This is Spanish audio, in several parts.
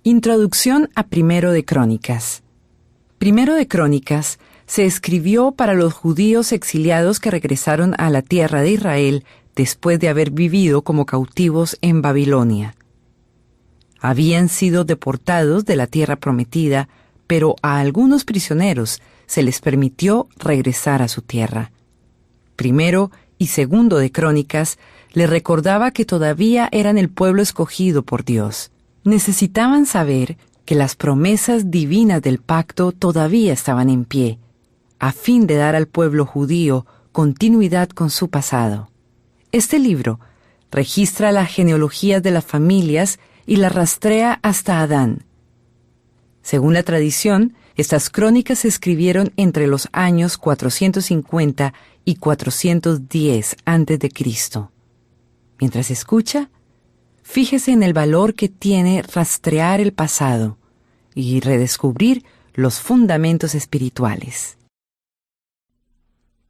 Introducción a Primero de Crónicas. Primero de Crónicas se escribió para los judíos exiliados que regresaron a la tierra de Israel después de haber vivido como cautivos en Babilonia. Habían sido deportados de la tierra prometida, pero a algunos prisioneros se les permitió regresar a su tierra. Primero y Segundo de Crónicas les recordaba que todavía eran el pueblo escogido por Dios. Necesitaban saber que las promesas divinas del pacto todavía estaban en pie, a fin de dar al pueblo judío continuidad con su pasado. Este libro registra las genealogías de las familias y las rastrea hasta Adán. Según la tradición, estas crónicas se escribieron entre los años 450 y 410 a.C. Mientras escucha, fíjese en el valor que tiene rastrear el pasado y redescubrir los fundamentos espirituales.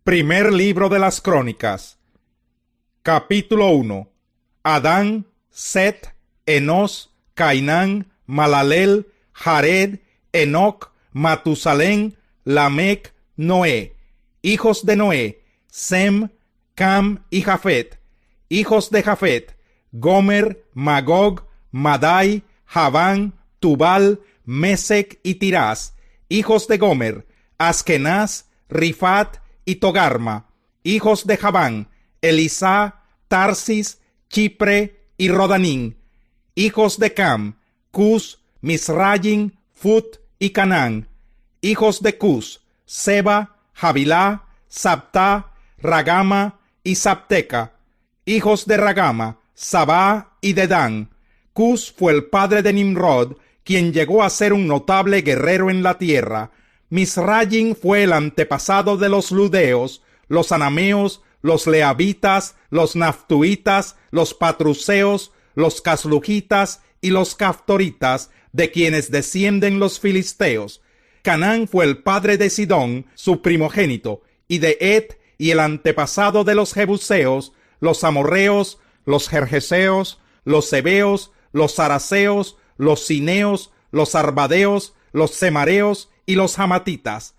Primer libro de las Crónicas. Capítulo 1. Adán, Set, Enos, Cainán, Malaleel, Jared, Enoc, Matusalén, Lamec, Noé. Hijos de Noé: Sem, Cam y Jafet. Hijos de Jafet: Gomer, Magog, Madai, Javán, Tubal, Mesec y Tirás. Hijos de Gomer: Askenaz, Rifat y Togarma. Hijos de Javán: Elisá, Tarsis, Chipre y Rodanín. Hijos de Cam: Cus, Misrayin, Fut y Canaán. Hijos de Cus: Seba, Javilá, Sabtá, Ragama y Sabteca. Hijos de Ragama: Sabá y Dedán. Cus fue el padre de Nimrod, quien llegó a ser un notable guerrero en la tierra. Misrayin fue el antepasado de los ludeos, los anameos, los leabitas, los naftuitas, los patruseos, los caslujitas y los caftoritas, de quienes descienden los filisteos. Canaán fue el padre de Sidón, su primogénito, y de Et, y el antepasado de los jebuseos, los amorreos, los gergeseos, los heveos, los saraceos, los cineos, los arbadeos, los semareos y los hamatitas.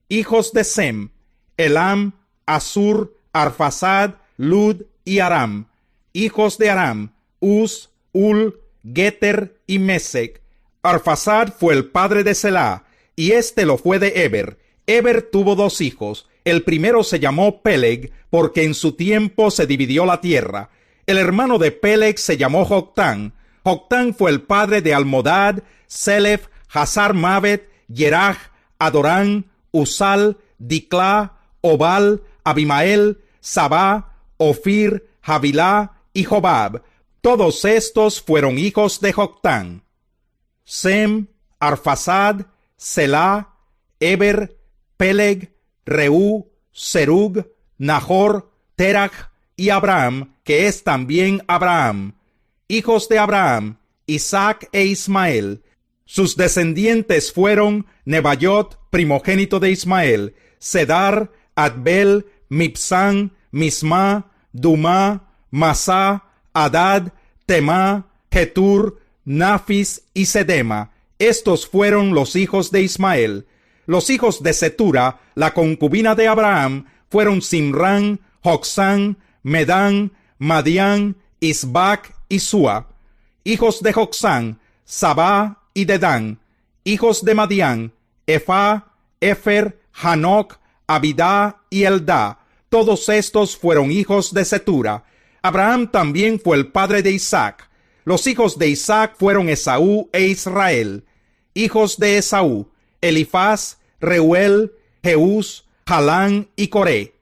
Hijos de Sem: Elam, Asur, Arfasad, Lud y Aram. Hijos de Aram: Uz, Ul, Geter y Mesec. Arfasad fue el padre de Selá, y este lo fue de Eber. Eber tuvo dos hijos. El primero se llamó Peleg, porque en su tiempo se dividió la tierra. El hermano de Peleg se llamó Joctán. Joctán fue el padre de Almodad, Selef, Hazar Mavet, Yeraj, Adorán, Usal, Diclá, Obal, Abimael, Sabá, Ofir, Javilá y Jobab. Todos estos fueron hijos de Joctán. Sem, Arfasad, Selá, Eber, Peleg, Reú, Serug, Nahor, Terach y Abraham, que es también Abraham. Hijos de Abraham: Isaac e Ismael. Sus descendientes fueron Nebaiot, primogénito de Ismael, Cedar, Adbel, Mibsán, Misma, Dumá, Masá, Adad, Temá, Getur, Nafis y Sedema. Estos fueron los hijos de Ismael. Los hijos de Setura, la concubina de Abraham, fueron Simrán, Jocsán, Medán, Madián, Isbac y Sua. Hijos de Jocsán: Sabá y Dedán. Hijos de Madián: Efá, Efer, Hanoc, Abidá y Eldá. Todos estos fueron hijos de Setura. Abraham también fue el padre de Isaac. Los hijos de Isaac fueron Esaú e Israel. Hijos de Esaú: Elifaz, Reuel, Jeús, Jalán y Coré.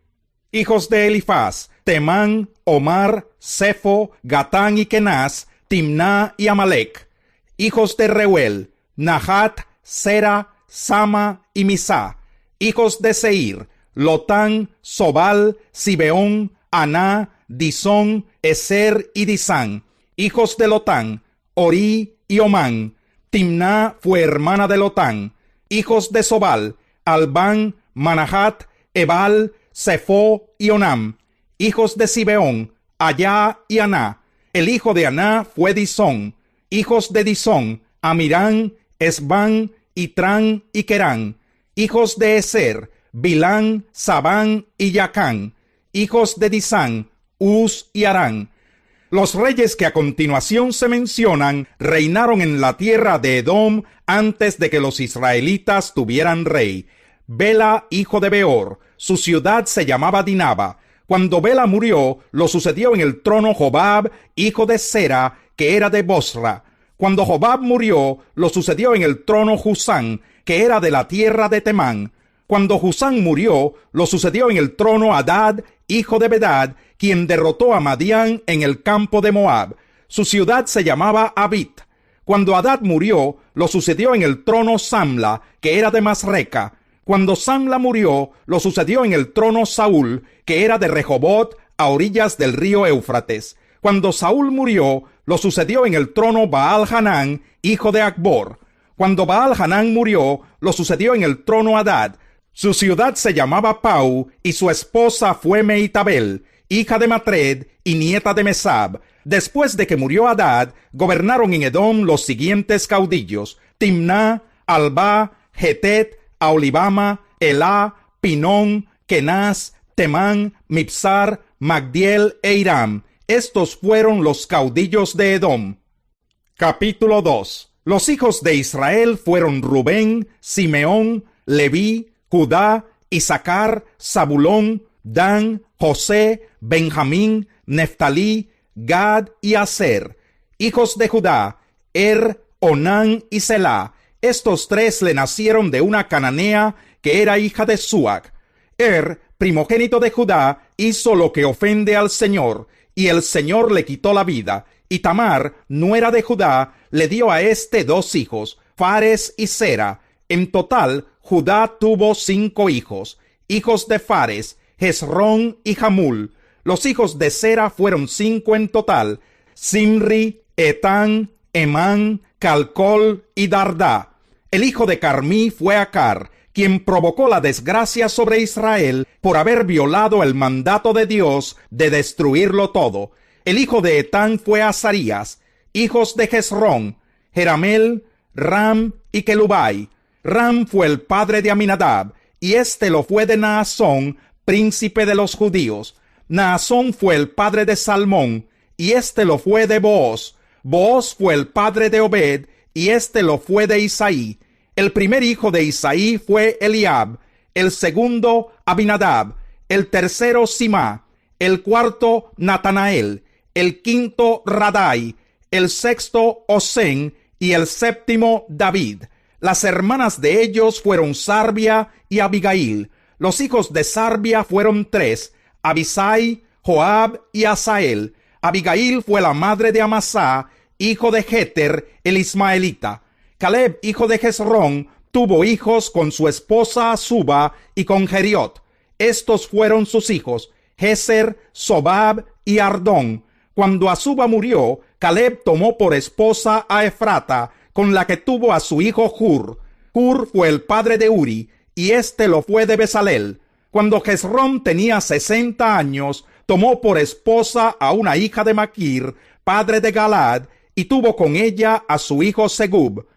Hijos de Elifaz: Temán, Omar, Sefo, Gatán y Kenaz, Timná y Amalek. Hijos de Reuel: Nahat, Sera, Sama y Misá. Hijos de Seir: Lotán, Sobal, Sibeón, Aná, Disón, Eser y Disán. Hijos de Lotán: Orí y Omán. Timná fue hermana de Lotán. Hijos de Sobal: Albán, Manahat, Ebal, Sefo y Onam. Hijos de Sibeón: Allá y Aná. El hijo de Aná fue Disón. Hijos de Disón: Amirán, Esbán, Itrán y Querán, hijos de Eser, Bilán, Sabán y Yacán, hijos de Disán, Uz y Arán. Los reyes que a continuación se mencionan reinaron en la tierra de Edom antes de que los israelitas tuvieran rey. Bela, hijo de Beor, su ciudad se llamaba Dinaba. Cuando Bela murió, lo sucedió en el trono Jobab, hijo de Sera, que era de Bosra. Cuando Jobab murió, lo sucedió en el trono Husán, que era de la tierra de Temán. Cuando Husán murió, lo sucedió en el trono Hadad, hijo de Bedad, quien derrotó a Madián en el campo de Moab. Su ciudad se llamaba Abit. Cuando Hadad murió, lo sucedió en el trono Samla, que era de Masreca. Cuando Samla murió, lo sucedió en el trono Saúl, que era de Rehobot, a orillas del río Éufrates. Cuando Saúl murió, lo sucedió en el trono Baal-Hanán, hijo de Acbor. Cuando Baal-Hanán murió, lo sucedió en el trono Hadad. Su ciudad se llamaba Pau, y su esposa fue Meitabel, hija de Matred y nieta de Mesab. Después de que murió Hadad, gobernaron en Edom los siguientes caudillos: Timná, Alba, Getet, Aolibama, Elá, Pinón, Kenaz, Temán, Mipsar, Magdiel e Iram. Estos fueron los caudillos de Edom. Capítulo 2. Los hijos de Israel fueron Rubén, Simeón, Leví, Judá, Isaacar, Zabulón, Dan, José, Benjamín, Neftalí, Gad y Aser. Hijos de Judá: Onán y Selá. Estos tres le nacieron de una cananea que era hija de Suac. Primogénito de Judá, hizo lo que ofende al Señor, y el Señor le quitó la vida. Y Tamar, nuera de Judá, le dio a éste 2 hijos, Fares y Sera. En total, Judá tuvo 5 hijos. Hijos de Fares: Hezrón y Jamul. Los hijos de Sera fueron 5 en total: Simri, Etán, Emán, Calcol y Dardá. El hijo de Carmí fue Acar, quien provocó la desgracia sobre Israel por haber violado el mandato de Dios de destruirlo todo. El hijo de Etán fue Azarías. Hijos de Hezrón: Jeramel, Ram y Kelubai. Ram fue el padre de Aminadab, y éste lo fue de Naasón, príncipe de los judíos. Naasón fue el padre de Salmón, y éste lo fue de Booz. Booz fue el padre de Obed, y éste lo fue de Isaí. El primer hijo de Isaí fue Eliab, el segundo Abinadab, el tercero Simá, el cuarto Natanael, el quinto Radai, el sexto Osén y el séptimo David. Las hermanas de ellos fueron Sarbia y Abigail. Los hijos de Sarbia fueron 3, Abisai, Joab y Asael. Abigail fue la madre de Amasá, hijo de Jeter, el ismaelita. Caleb, hijo de Hezrón, tuvo hijos con su esposa Azuba y con Jeriot. Estos fueron sus hijos: Jezer, Sobab y Ardón. Cuando Azuba murió, Caleb tomó por esposa a Efrata, con la que tuvo a su hijo Hur. Hur fue el padre de Uri, y éste lo fue de Bezalel. Cuando Hezrón tenía 60 años, tomó por esposa a una hija de Maquir, padre de Galad, y tuvo con ella a su hijo Segub.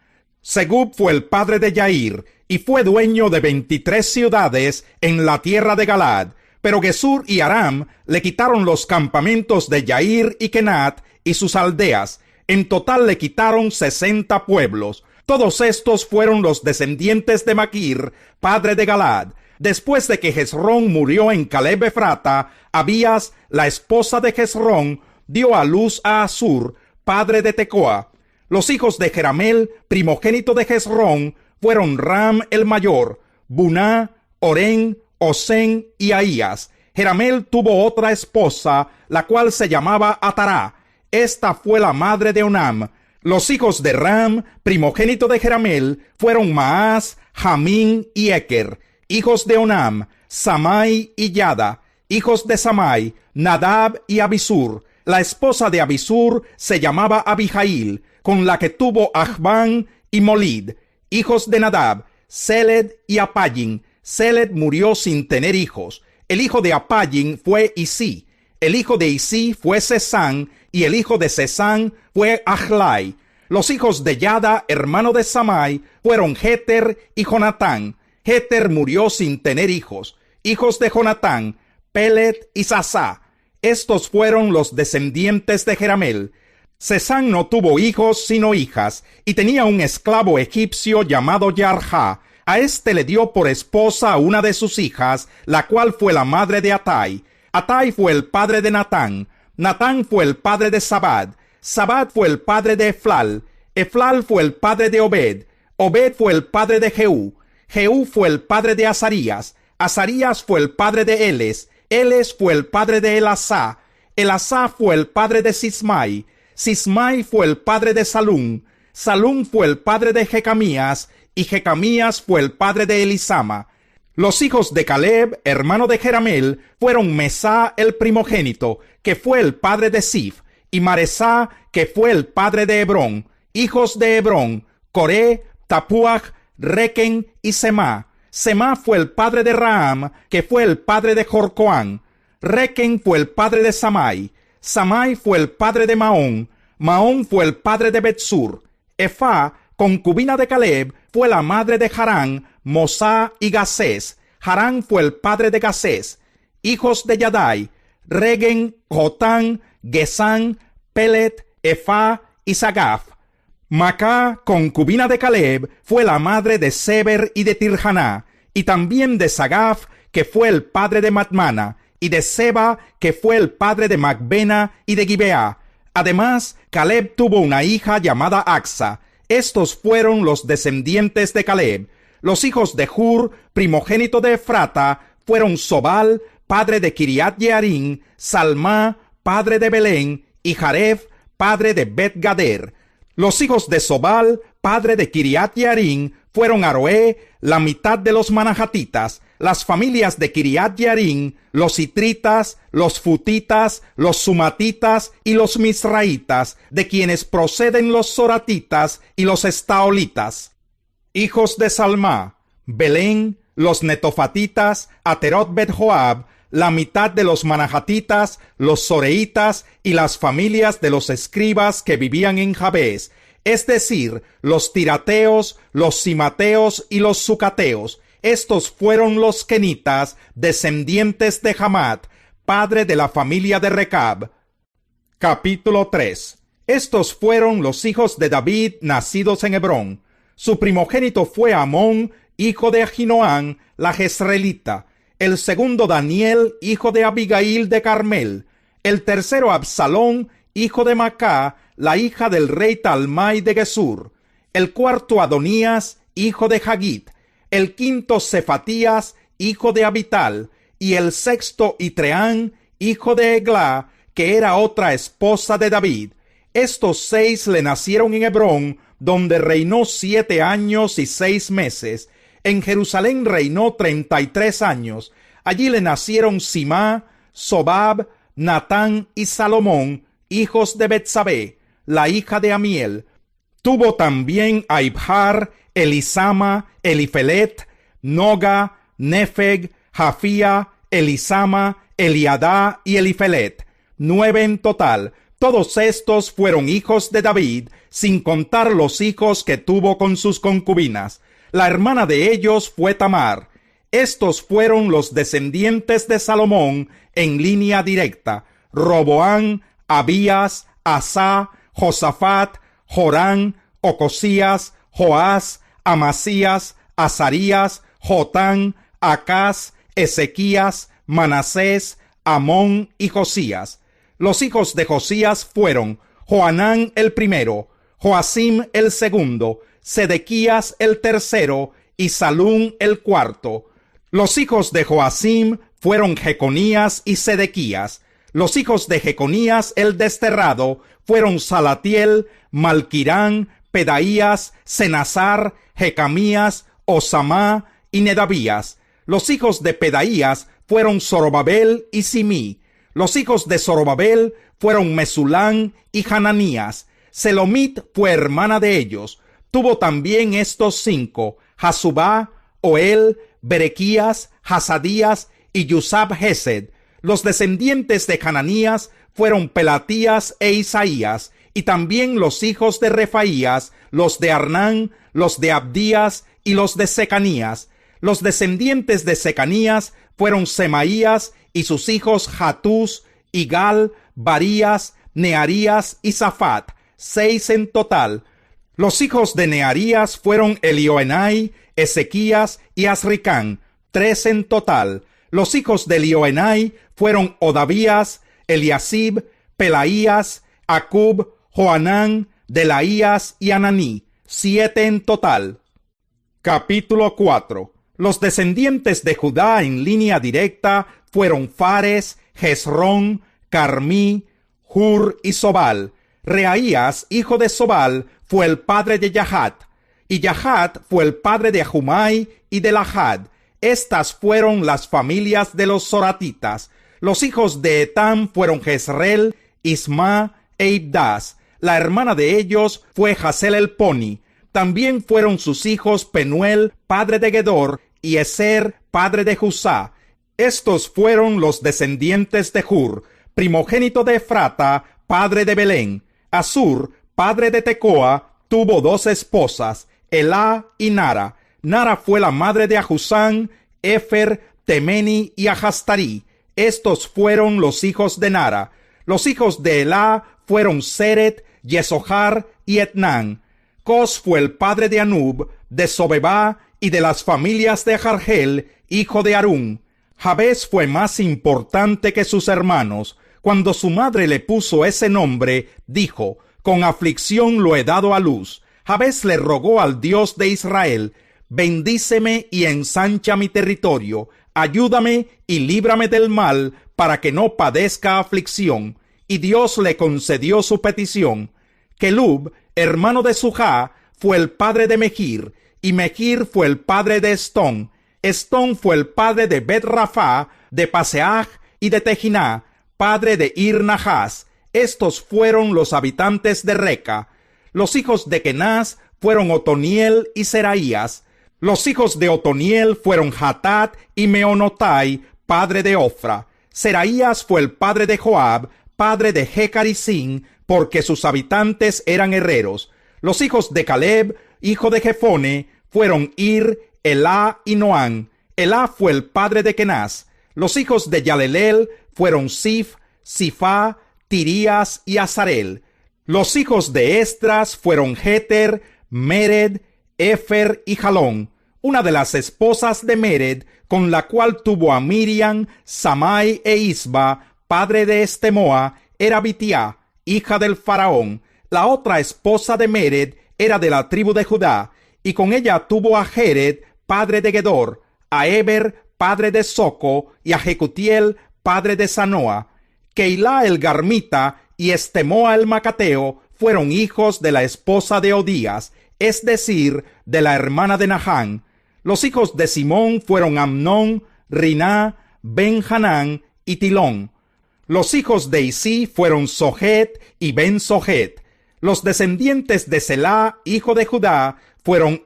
Segub fue el padre de Yair, y fue dueño de 23 ciudades en la tierra de Galad. Pero Gesur y Aram le quitaron los campamentos de Yair y Kenat y sus aldeas. En total le quitaron 60 pueblos. Todos estos fueron los descendientes de Maquir, padre de Galad. Después de que Hezrón murió en Caleb Efrata, Abías, la esposa de Hezrón, dio a luz a Asur, padre de Tecoa. Los hijos de Jeramel, primogénito de Hezrón, fueron Ram el mayor, Buná, Orén, Osén y Ahías. Jeramel tuvo otra esposa, la cual se llamaba Atará. Esta fue la madre de Onam. Los hijos de Ram, primogénito de Jeramel, fueron Maás, Jamín y Eker. Hijos de Onam: Samai y Yada. Hijos de Samai: Nadab y Abisur. La esposa de Abisur se llamaba Abijail, con la que tuvo Ahbán y Molid. Hijos de Nadab: Seled y Apallin. Seled murió sin tener hijos. El hijo de Apallin fue Isí. El hijo de Isí fue Sesán, y el hijo de Sesán fue Ahlai. Los hijos de Yada, hermano de Samai, fueron Jeter y Jonatán. Jeter murió sin tener hijos. Hijos de Jonatán, Pelet y Sasá. Estos fueron los descendientes de Jeramel. Sesán no tuvo hijos sino hijas, y tenía un esclavo egipcio llamado Yarja. A éste le dio por esposa a una de sus hijas, la cual fue la madre de Atai. Atai fue el padre de Natán. Natán fue el padre de Sabad. Sabad fue el padre de Eflal. Eflal fue el padre de Obed. Obed fue el padre de Jehú. Jehú fue el padre de Azarías. Azarías fue el padre de Eles. Eles fue el padre de Elasá. Elasá fue el padre de Sismai. Sismai fue el padre de Salún. Salún fue el padre de Jecamías, y Jecamías fue el padre de Elisama. Los hijos de Caleb, hermano de Jeramel, fueron Mesá el primogénito, que fue el padre de Sif, y Maresá, que fue el padre de Hebrón. Hijos de Hebrón, Coré, Tapuach, Requen y Semá. Semá fue el padre de Raham, que fue el padre de Jorcoán. Requen fue el padre de Samai. Samai fue el padre de Maón. Maón fue el padre de Betsur. Efá, concubina de Caleb, fue la madre de Harán, Mosá y Gasés. Harán fue el padre de Gasés. Hijos de Yadai, Regen, Jotán, Gesán, Pelet, Efá y Sagaf. Macá, concubina de Caleb, fue la madre de Seber y de Tirhaná, y también de Sagaf, que fue el padre de Matmana, y de Seba, que fue el padre de Macbena y de Gibeá. Además, Caleb tuvo una hija llamada Axa. Estos fueron los descendientes de Caleb. Los hijos de Hur, primogénito de Efrata, fueron Sobal, padre de Kiriat Jearim, Salmá, padre de Belén, y Jaref, padre de Bet-Gader. Los hijos de Sobal, padre de Kiriat Jearim, fueron Aroé, la mitad de los manahatitas, las familias de Kiriat Jearim, los itritas, los futitas, los sumatitas y los misraitas, de quienes proceden los soratitas y los estaolitas. Hijos de Salmá, Belén, los netofatitas, Aterot Bet-Joab, la mitad de los manahatitas, los soreitas y las familias de los escribas que vivían en Jabes, es decir, los tirateos, los simateos y los sucateos. Estos fueron los kenitas, descendientes de Hamat, padre de la familia de Recab. Capítulo 3. Estos fueron los hijos de David nacidos en Hebrón. Su primogénito fue Amón, hijo de Ahinoam, la jezreelita. El segundo Daniel, hijo de Abigail de Carmel. El tercero Absalón, hijo de Macá, la hija del rey Talmai de Gesur. El cuarto Adonías, hijo de Hagit. El quinto Cefatías, hijo de Abital. Y el sexto Itreán, hijo de Eglá, que era otra esposa de David. Estos 6 le nacieron en Hebrón, donde reinó 7 años y 6 meses. En Jerusalén reinó 33 años. Allí le nacieron Simá, Sobab, Natán y Salomón, hijos de Betsabé, la hija de Amiel. Tuvo también a Ibhar, Elisama, Elifelet, Noga, Nefeg, Jafía, Elisama, Eliadá y Elifelet. 9 en total. Todos estos fueron hijos de David, sin contar los hijos que tuvo con sus concubinas. La hermana de ellos fue Tamar. Estos fueron los descendientes de Salomón en línea directa: Roboán, Abías, Asá, Josafat, Jorán, Ocosías, Joás, Amasías, Azarías, Jotán, Acaz, Ezequías, Manasés, Amón y Josías. Los hijos de Josías fueron Joanán el primero, Joacim el segundo, Sedequías el tercero y Salún el cuarto. Los hijos de Joacim fueron Jeconías y Sedequías. Los hijos de Jeconías el desterrado fueron Salatiel, Malquirán, Pedaías, Senazar, Jecamías, Osamá y Nedabías. Los hijos de Pedaías fueron Zorobabel y Simí. Los hijos de Zorobabel fueron Mesulán y Hananías. Selomit fue hermana de ellos. Tuvo también estos 5, Hasubá, Oel, Berequías, Hasadías y Yusab Hesed. Los descendientes de Hananías fueron Pelatías e Isaías, y también los hijos de Refaías, los de Arnán, los de Abdías y los de Secanías. Los descendientes de Secanías fueron Semaías y sus hijos Hatús, Igal, Barías, Nearías y Safat, 6 en total. Los hijos de Nearías fueron Elioenai, Ezequías y Azricán, 3 en total. Los hijos de Elioenai fueron Odavías, Eliasib, Pelaías, Acub, Joanán, Delaías y Ananí, 7 en total. Capítulo 4. Los descendientes de Judá en línea directa fueron Fares, Hezrón, Carmí, Hur y Sobal. Reaías, hijo de Sobal, fue el padre de Yahat, y Yahat fue el padre de Ahumai y de Lahad. Estas fueron las familias de los soratitas. Los hijos de Etam fueron Jezreel, Isma e Ibdas. La hermana de ellos fue Hasel el Poni. También fueron sus hijos Penuel, padre de Gedor, y Eser, padre de Jusá. Estos fueron los descendientes de Hur, primogénito de Efrata, padre de Belén. Asur, padre de Tecoa, tuvo 2 esposas, Elá y Nara. Nara fue la madre de Ahuzán, Efer, Temeni y Ahastarí. Estos fueron los hijos de Nara. Los hijos de Elá fueron Seret, Yesohar y Etnán. Cos fue el padre de Anub, de Sobebá y de las familias de Jargel, hijo de Harún. Jabes fue más importante que sus hermanos. Cuando su madre le puso ese nombre, dijo: con aflicción lo he dado a luz. Jabes le rogó al Dios de Israel: bendíceme y ensancha mi territorio, ayúdame y líbrame del mal, para que no padezca aflicción. Y Dios le concedió su petición. Kelub, hermano de Sujá, fue el padre de Mejir, y Mejir fue el padre de Estón. Estón fue el padre de Bet-Rafá, de Paseach y de Tejiná, padre de Ir-Nahás. Estos fueron los habitantes de Reca. Los hijos de Kenaz fueron Otoniel y Seraías. Los hijos de Otoniel fueron Hatat y Meonotai, padre de Ofra. Seraías fue el padre de Joab, padre de Jecar y Sin, porque sus habitantes eran herreros. Los hijos de Caleb, hijo de Jefone, fueron Ir, Elá y Noán. Elá fue el padre de Kenaz. Los hijos de Yalelel fueron Sif, Sifá, Tirías y Azarel. Los hijos de Esdras fueron Jeter, Mered, Efer y Jalón. Una de las esposas de Mered, con la cual tuvo a Miriam, Samai e Isba, padre de Estemoa, era Bitiá, hija del faraón. La otra esposa de Mered era de la tribu de Judá, y con ella tuvo a Jered, padre de Gedor, a Eber, padre de Soco, y a Jecutiel, padre de Sanoa. Keilá el Garmita y Estemoa el Macateo fueron hijos de la esposa de Odías, es decir, de la hermana de Nahán. Los hijos de Simón fueron Amnón, Riná, Ben-Hanán y Tilón. Los hijos de Isí fueron Sohet y Ben-Sohet. Los descendientes de Selá, hijo de Judá, fueron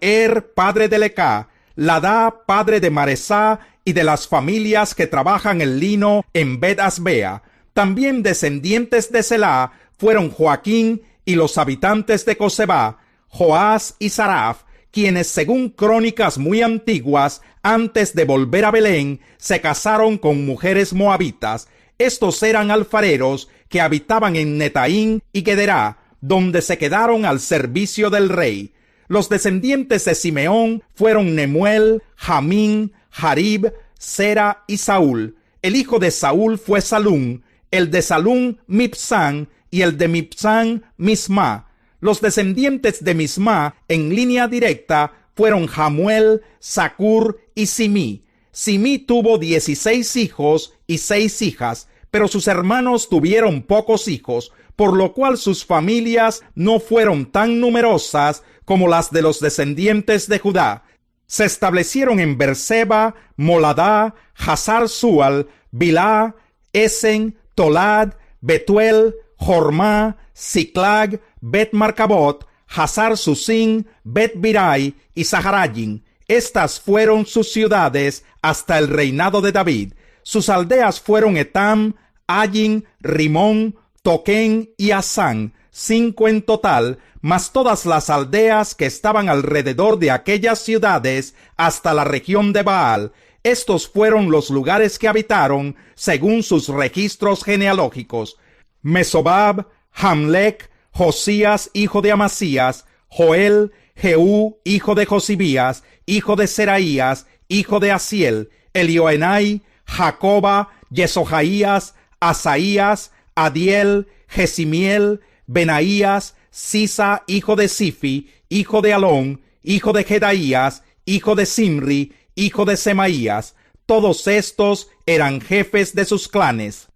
padre de Lecá, Ladá, padre de Maresá, y de las familias que trabajan el lino en Bet-Asbea. También descendientes de Selá fueron Joaquín y los habitantes de Cosebá, Joás y Saraf, quienes según crónicas muy antiguas, antes de volver a Belén, se casaron con mujeres moabitas. Estos eran alfareros que habitaban en Netaín y Gederá, donde se quedaron al servicio del rey. Los descendientes de Simeón fueron Nemuel, Jamín, Jarib, Sera y Saúl. El hijo de Saúl fue Salún, el de Salún Mipsán y el de Mipsán Misma. Los descendientes de Misma en línea directa fueron Jamuel, Zacur y Simí. Simí tuvo 16 hijos y 6 hijas, pero sus hermanos tuvieron pocos hijos, por lo cual sus familias no fueron tan numerosas como las de los descendientes de Judá. Se establecieron en Berseba, Moladá, Hazar-Sual, Bilá, Esen, Tolad, Betuel, Jormá, Siclag, Bet-Marcabot, Hazar-Susim, Bet-Birai y Saharayim. Estas fueron sus ciudades hasta el reinado de David. Sus aldeas fueron Etam, Ayin, Rimón, Toquén y Asán. 5 en total, más todas las aldeas que estaban alrededor de aquellas ciudades hasta la región de Baal. Estos fueron los lugares que habitaron según sus registros genealógicos: Mesobab, Hamlec, Josías, hijo de Amasías, Joel, Jehú, hijo de Josibías, hijo de Seraías, hijo de Asiel, Elioenai, Jacoba, Yesojaías, Asaías, Adiel, Jesimiel, Benaías, Sisa, hijo de Sifi, hijo de Alón, hijo de Jedaías, hijo de Simri, hijo de Semaías. Todos estos eran jefes de sus clanes.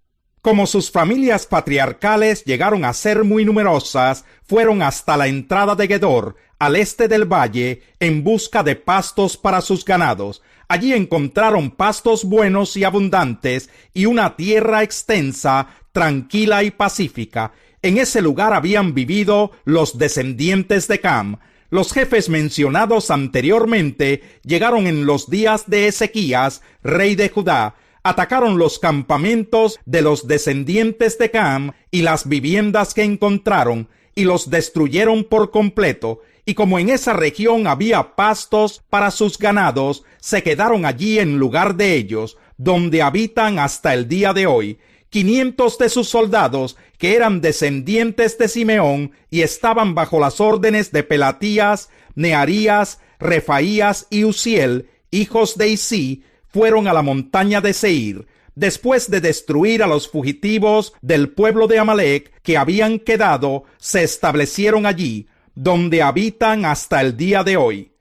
Como sus familias patriarcales llegaron a ser muy numerosas, fueron hasta la entrada de Gedor, al este del valle, en busca de pastos para sus ganados. Allí encontraron pastos buenos y abundantes, y una tierra extensa, tranquila y pacífica. En ese lugar habían vivido los descendientes de Cam. Los jefes mencionados anteriormente llegaron en los días de Ezequías, rey de Judá. Atacaron los campamentos de los descendientes de Cam y las viviendas que encontraron, y los destruyeron por completo. Y como en esa región había pastos para sus ganados, se quedaron allí en lugar de ellos, donde habitan hasta el día de hoy. 500 de sus soldados, que eran descendientes de Simeón y estaban bajo las órdenes de Pelatías, Nearías, Refaías y Uziel, hijos de Isí, fueron a la montaña de Seir. Después de destruir a los fugitivos del pueblo de Amalec que habían quedado, se establecieron allí, donde habitan hasta el día de hoy.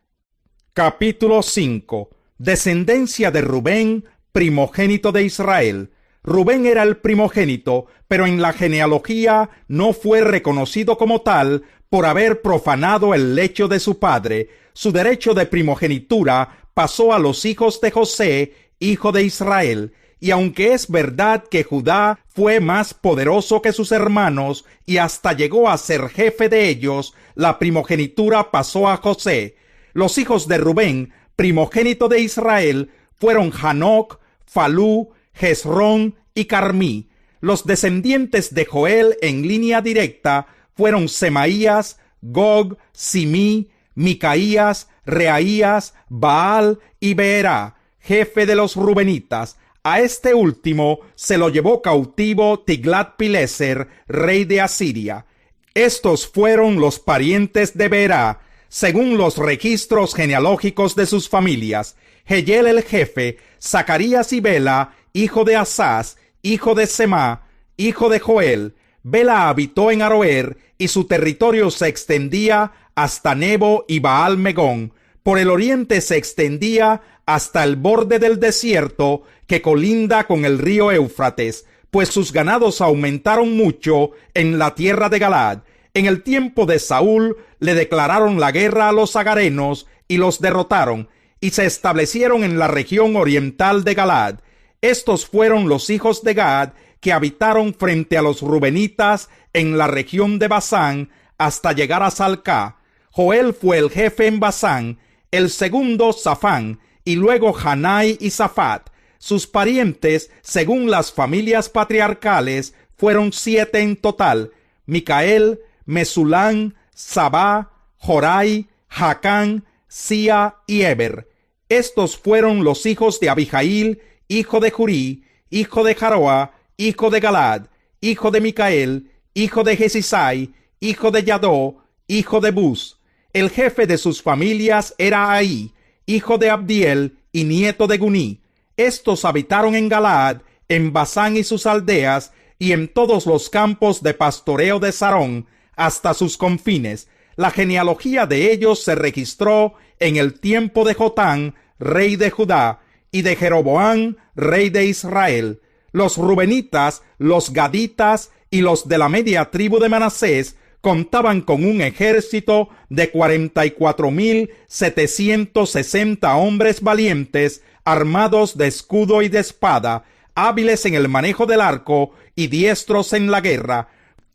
Capítulo 5. Descendencia de Rubén, primogénito de Israel. Rubén era el primogénito, pero en la genealogía no fue reconocido como tal por haber profanado el lecho de su padre. Su derecho de primogenitura pasó a los hijos de José, hijo de Israel. Y aunque es verdad que Judá fue más poderoso que sus hermanos y hasta llegó a ser jefe de ellos, la primogenitura pasó a José. Los hijos de Rubén, primogénito de Israel, fueron Hanoc, Falú, Hezrón y Carmí. Los descendientes de Joel en línea directa fueron Semaías, Gog, Simí, Micaías, Reaías, Baal y Beerá, jefe de los rubenitas. A este último se lo llevó cautivo Tiglat-Pileser, rey de Asiria. Estos fueron los parientes de Beerá, según los registros genealógicos de sus familias: Jehiel el jefe, Zacarías y Bela, hijo de Asás, hijo de Semá, hijo de Joel. Bela habitó en Aroer, y su territorio se extendía hasta Nebo y Baal Megón. Por el oriente se extendía hasta el borde del desierto que colinda con el río Éufrates, pues sus ganados aumentaron mucho en la tierra de Galaad. En el tiempo de Saúl le declararon la guerra a los agarenos y los derrotaron, y se establecieron en la región oriental de Galaad. Estos fueron los hijos de Gad, que habitaron frente a los rubenitas en la región de Basán hasta llegar a Salcá. Joel fue el jefe en Basán, el segundo Safán, y luego Hanai y Safat. Sus parientes, según las familias patriarcales, fueron 7 en total: Micael, Mesulán, Sabá, Jorai, Jacán, Sia y Eber. Estos fueron los hijos de Abijail, hijo de Jurí, hijo de Jaroa, hijo de Galad, hijo de Micael, hijo de Jesisai, hijo de Yadó, hijo de Bus. El jefe de sus familias era Ahí, hijo de Abdiel y nieto de Guní. Estos habitaron en Galaad, en Basán y sus aldeas, y en todos los campos de pastoreo de Sarón, hasta sus confines. La genealogía de ellos se registró en el tiempo de Jotán, rey de Judá, y de Jeroboam, rey de Israel. Los rubenitas, los gaditas y los de la media tribu de Manasés contaban con un ejército de 44,760 hombres valientes, armados de escudo y de espada, hábiles en el manejo del arco y diestros en la guerra.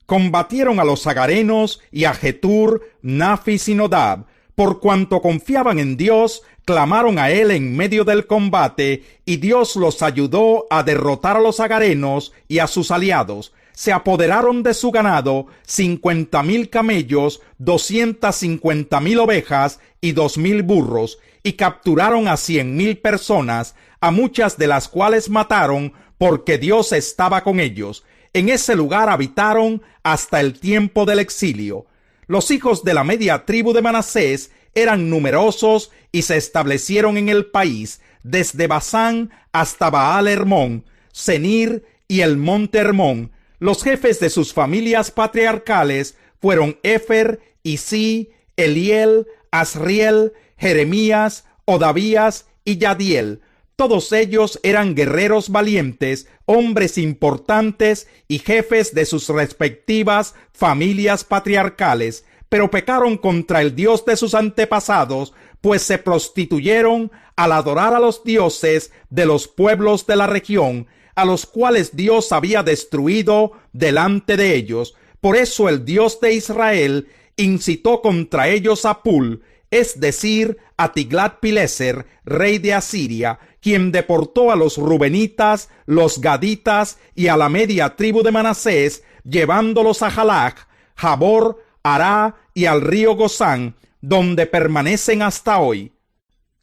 Combatieron a los agarenos y a Getur, Nafis y Nodab. Por cuanto confiaban en Dios, clamaron a él en medio del combate, y Dios los ayudó a derrotar a los agarenos y a sus aliados. se apoderaron de su ganado 50,000 camellos, 250,000 ovejas y 2,000 burros, y capturaron a 100,000 personas, a muchas de las cuales mataron, porque Dios estaba con ellos. En ese lugar habitaron hasta el tiempo del exilio. Los hijos de la media tribu de Manasés eran numerosos y se establecieron en el país, desde Basán hasta Baal Hermón, Senir y el monte Hermón. Los jefes de sus familias patriarcales fueron Efer, Isí, Eliel, Asriel, Jeremías, Odavías y Yadiel. Todos ellos eran guerreros valientes, hombres importantes y jefes de sus respectivas familias patriarcales, pero pecaron contra el Dios de sus antepasados, pues se prostituyeron al adorar a los dioses de los pueblos de la región, a los cuales Dios había destruido delante de ellos. Por eso el Dios de Israel incitó contra ellos a Pul, es decir, a Tiglat-Pileser, rey de Asiria, quien deportó a los rubenitas, los gaditas y a la media tribu de Manasés, llevándolos a Jalach, Jabor, Ará y al río Gozán, donde permanecen hasta hoy.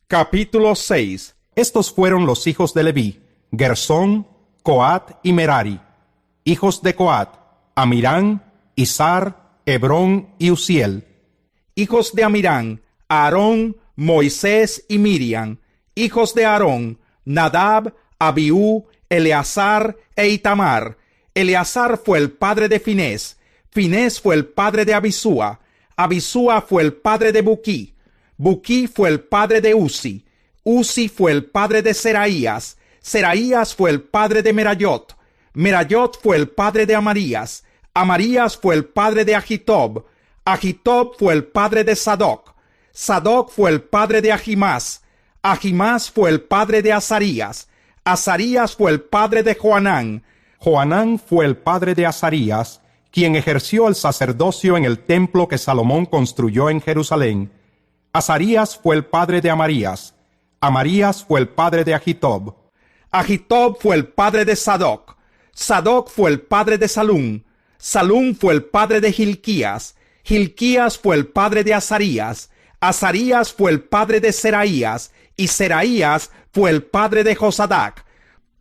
Capítulo 6. Estos fueron los hijos de Leví: Gersón, Coat y Merari. Hijos de Coat: Amirán, Izar, Hebrón y Uziel. Hijos de Amirán: Aarón, Moisés y Miriam. Hijos de Aarón: Nadab, Abiú, Eleazar e Itamar. Eleazar fue el padre de Finés. Finés fue el padre de Abisúa. Abisúa fue el padre de Buquí. Buquí fue el padre de Uzi. Uzi fue el padre de Seraías. Seraías fue el padre de Merayot. Merayot fue el padre de Amarías. Amarías fue el padre de Agitob. Agitob fue el padre de Sadoc. Sadoc fue el padre de Ahimás. Ahimás fue el padre de Azarías. Azarías fue el padre de Joanán. Joanán fue el padre de Azarías, quien ejerció el sacerdocio en el templo que Salomón construyó en Jerusalén. Azarías fue el padre de Amarías. Amarías fue el padre de Agitob. Agitob fue el padre de Sadoc. Sadoc fue el padre de Salum. Salum fue el padre de Hilquías. Hilquías fue el padre de Azarías. Azarías fue el padre de Seraías. Y Seraías fue el padre de Josadac.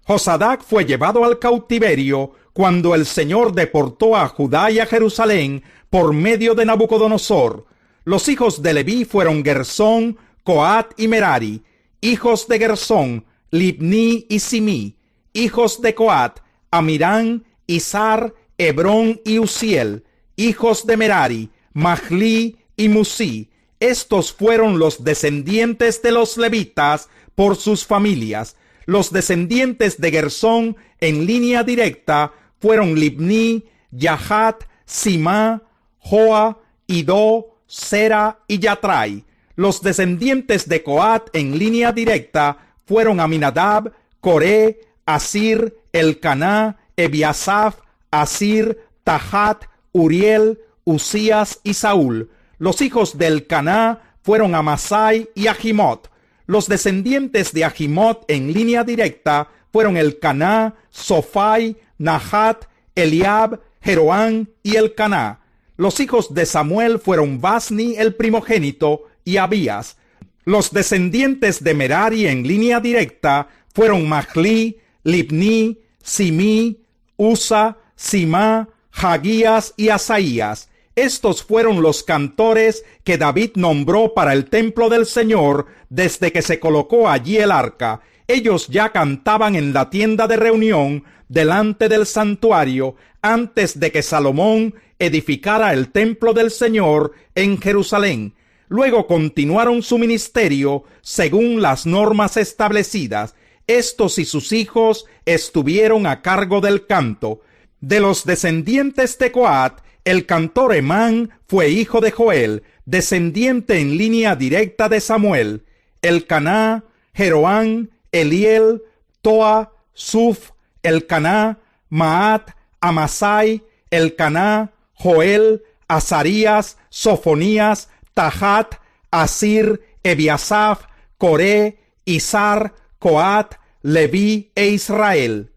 Josadac fue llevado al cautiverio cuando el Señor deportó a Judá y a Jerusalén por medio de Nabucodonosor. Los hijos de Leví fueron Gersón, Coat y Merari. Hijos de Gersón: Libní y Simí. Hijos de Coat: Amirán, Izar, Hebrón y Uziel. Hijos de Merari: Mahli y Musí. Estos fueron los descendientes de los levitas por sus familias. Los descendientes de Gersón en línea directa fueron Libní, Yahat, Simá, Joa, Idó, Sera y Yatrai. Los descendientes de Coat en línea directa fueron Aminadab, Coré, Asir, Elcaná, Ebiasaf, Asir, Tahat, Uriel, Usías y Saúl. Los hijos de Elcaná fueron Amasai y Ahimot. Los descendientes de Ahimot en línea directa fueron Elcaná, Sofai, Nahat, Eliab, Jeroán y Elcaná. Los hijos de Samuel fueron Basni el primogénito y Abías. Los descendientes de Merari en línea directa fueron Mahli, Libní, Simí, Usa, Simá, Hagías y Asaías. Estos fueron los cantores que David nombró para el templo del Señor desde que se colocó allí el arca. Ellos ya cantaban en la tienda de reunión delante del santuario antes de que Salomón edificara el templo del Señor en Jerusalén. Luego continuaron su ministerio según las normas establecidas. Estos y sus hijos estuvieron a cargo del canto. De los descendientes de Coat, el cantor Emán fue hijo de Joel, descendiente en línea directa de Samuel. Elcaná, Jeroán, Eliel, Toa, Suf, Elcaná, Maat, Amasai, Elcaná, Joel, Azarías, Sofonías, Tahat, Asir, Ebiasaf, Coré, Izar, Coat, Leví e Israel.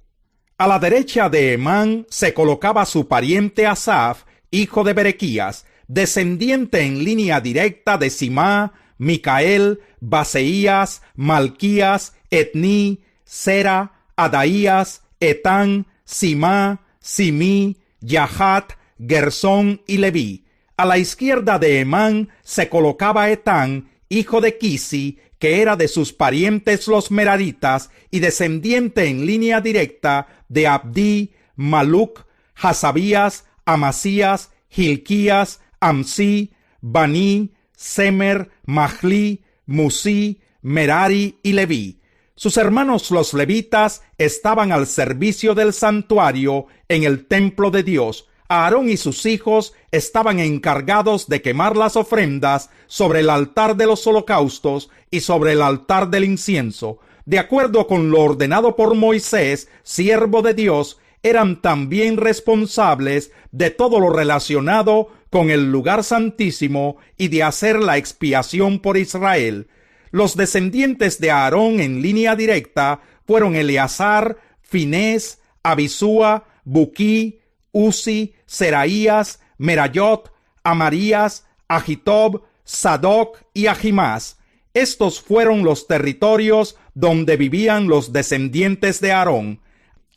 A la derecha de Emán se colocaba su pariente Asaf, hijo de Berequías, descendiente en línea directa de Simá, Micael, Baseías, Malquías, Etní, Sera, Adaías, Etán, Simá, Simí, Yahat, Gersón y Leví. A la izquierda de Emán se colocaba Etán, hijo de Quisi, que era de sus parientes los meraritas y descendiente en línea directa de Abdí, Maluc, Hasabías, Amasías, Hilquías, Amsí, Baní, Semer, Mahli, Musí, Merari y Leví. Sus hermanos los levitas estaban al servicio del santuario en el templo de Dios. Aarón y sus hijos estaban encargados de quemar las ofrendas sobre el altar de los holocaustos y sobre el altar del incienso. De acuerdo con lo ordenado por Moisés, siervo de Dios, eran también responsables de todo lo relacionado con el lugar santísimo y de hacer la expiación por Israel. Los descendientes de Aarón en línea directa fueron Eleazar, Finés, Abisúa, Buquí, Uzi, Seraías, Merayot, Amarías, Ahitob, Sadoc y Ahimás. Estos fueron los territorios donde vivían los descendientes de Aarón.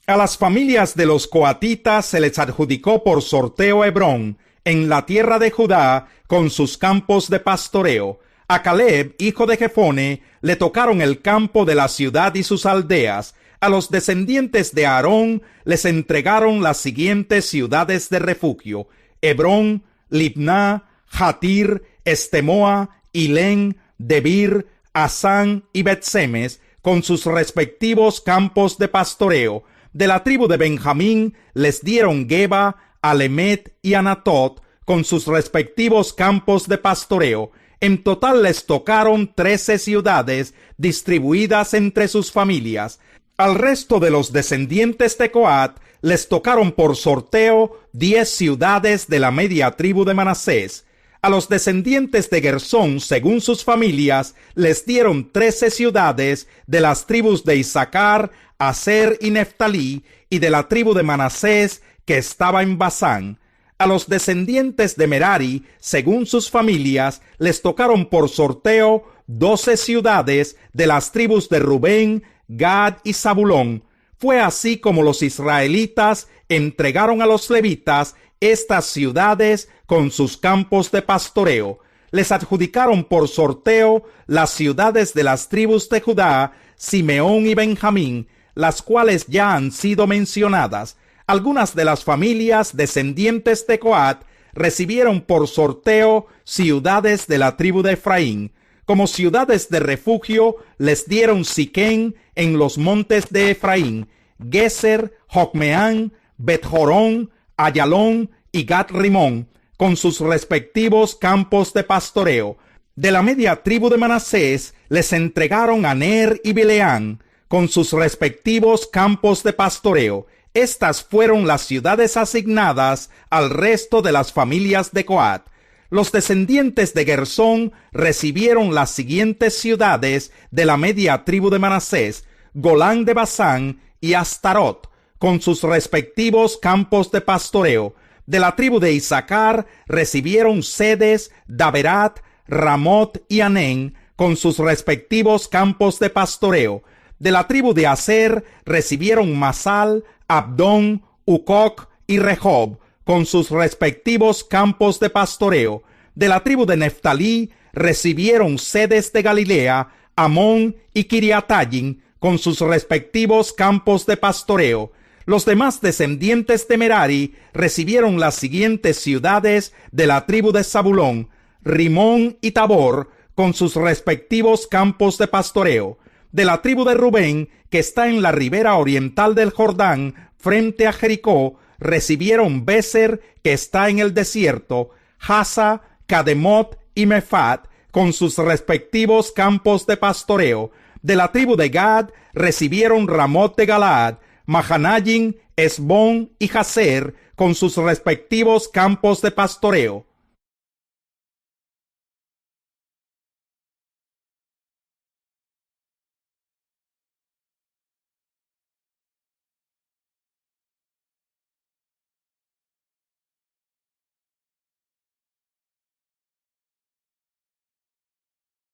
A las familias de los coatitas se les adjudicó por sorteo Hebrón, en la tierra de Judá, con sus campos de pastoreo. A Caleb, hijo de Jefone, le tocaron el campo de la ciudad y sus aldeas. A los descendientes de Aarón les entregaron las siguientes ciudades de refugio: Hebrón, Libná, Jatir, Estemoa, Hilén, Debir, Asán y Bet-Semes, con sus respectivos campos de pastoreo. De la tribu de Benjamín les dieron Geba, Alemet y Anatot, con sus respectivos campos de pastoreo. En total les tocaron 13 ciudades distribuidas entre sus familias. Al resto de los descendientes de Coat les tocaron por sorteo 10 ciudades de la media tribu de Manasés. A los descendientes de Gersón, según sus familias, les dieron 13 ciudades de las tribus de Isaacar, Aser y Neftalí, y de la tribu de Manasés, que estaba en Basán. A los descendientes de Merari, según sus familias, les tocaron por sorteo 12 ciudades de las tribus de Rubén, Gad y Zabulón. Fue así como los israelitas entregaron a los levitas estas ciudades con sus campos de pastoreo. Les adjudicaron por sorteo las ciudades de las tribus de Judá, Simeón y Benjamín, las cuales ya han sido mencionadas. Algunas de las familias descendientes de Coat recibieron por sorteo ciudades de la tribu de Efraín. Como ciudades de refugio les dieron Siquén en los montes de Efraín, Geser, Jocmeán, Bet-Jorón, Ayalón y Gat-Rimón, con sus respectivos campos de pastoreo. De la media tribu de Manasés les entregaron a Ner y Bileán, con sus respectivos campos de pastoreo. Estas fueron las ciudades asignadas al resto de las familias de Coat. Los descendientes de Gersón recibieron las siguientes ciudades de la media tribu de Manasés: Golán de Basán y Astarot, con sus respectivos campos de pastoreo. De la tribu de Isaacar recibieron Sedes, Daberat, Ramot y Anén, con sus respectivos campos de pastoreo. De la tribu de Aser recibieron Masal, Abdón, Ucoc y Rehob, con sus respectivos campos de pastoreo. De la tribu de Neftalí recibieron Sedes de Galilea, Amón y Kiriatayim, con sus respectivos campos de pastoreo. Los demás descendientes de Merari recibieron las siguientes ciudades de la tribu de Zabulón: Rimón y Tabor, con sus respectivos campos de pastoreo. De la tribu de Rubén, que está en la ribera oriental del Jordán, frente a Jericó, recibieron Beser, que está en el desierto, Hasa, Cademot y Mefat, con sus respectivos campos de pastoreo. De la tribu de Gad recibieron Ramot de Galaad, Mahanayim, Esbón y Jazer, con sus respectivos campos de pastoreo.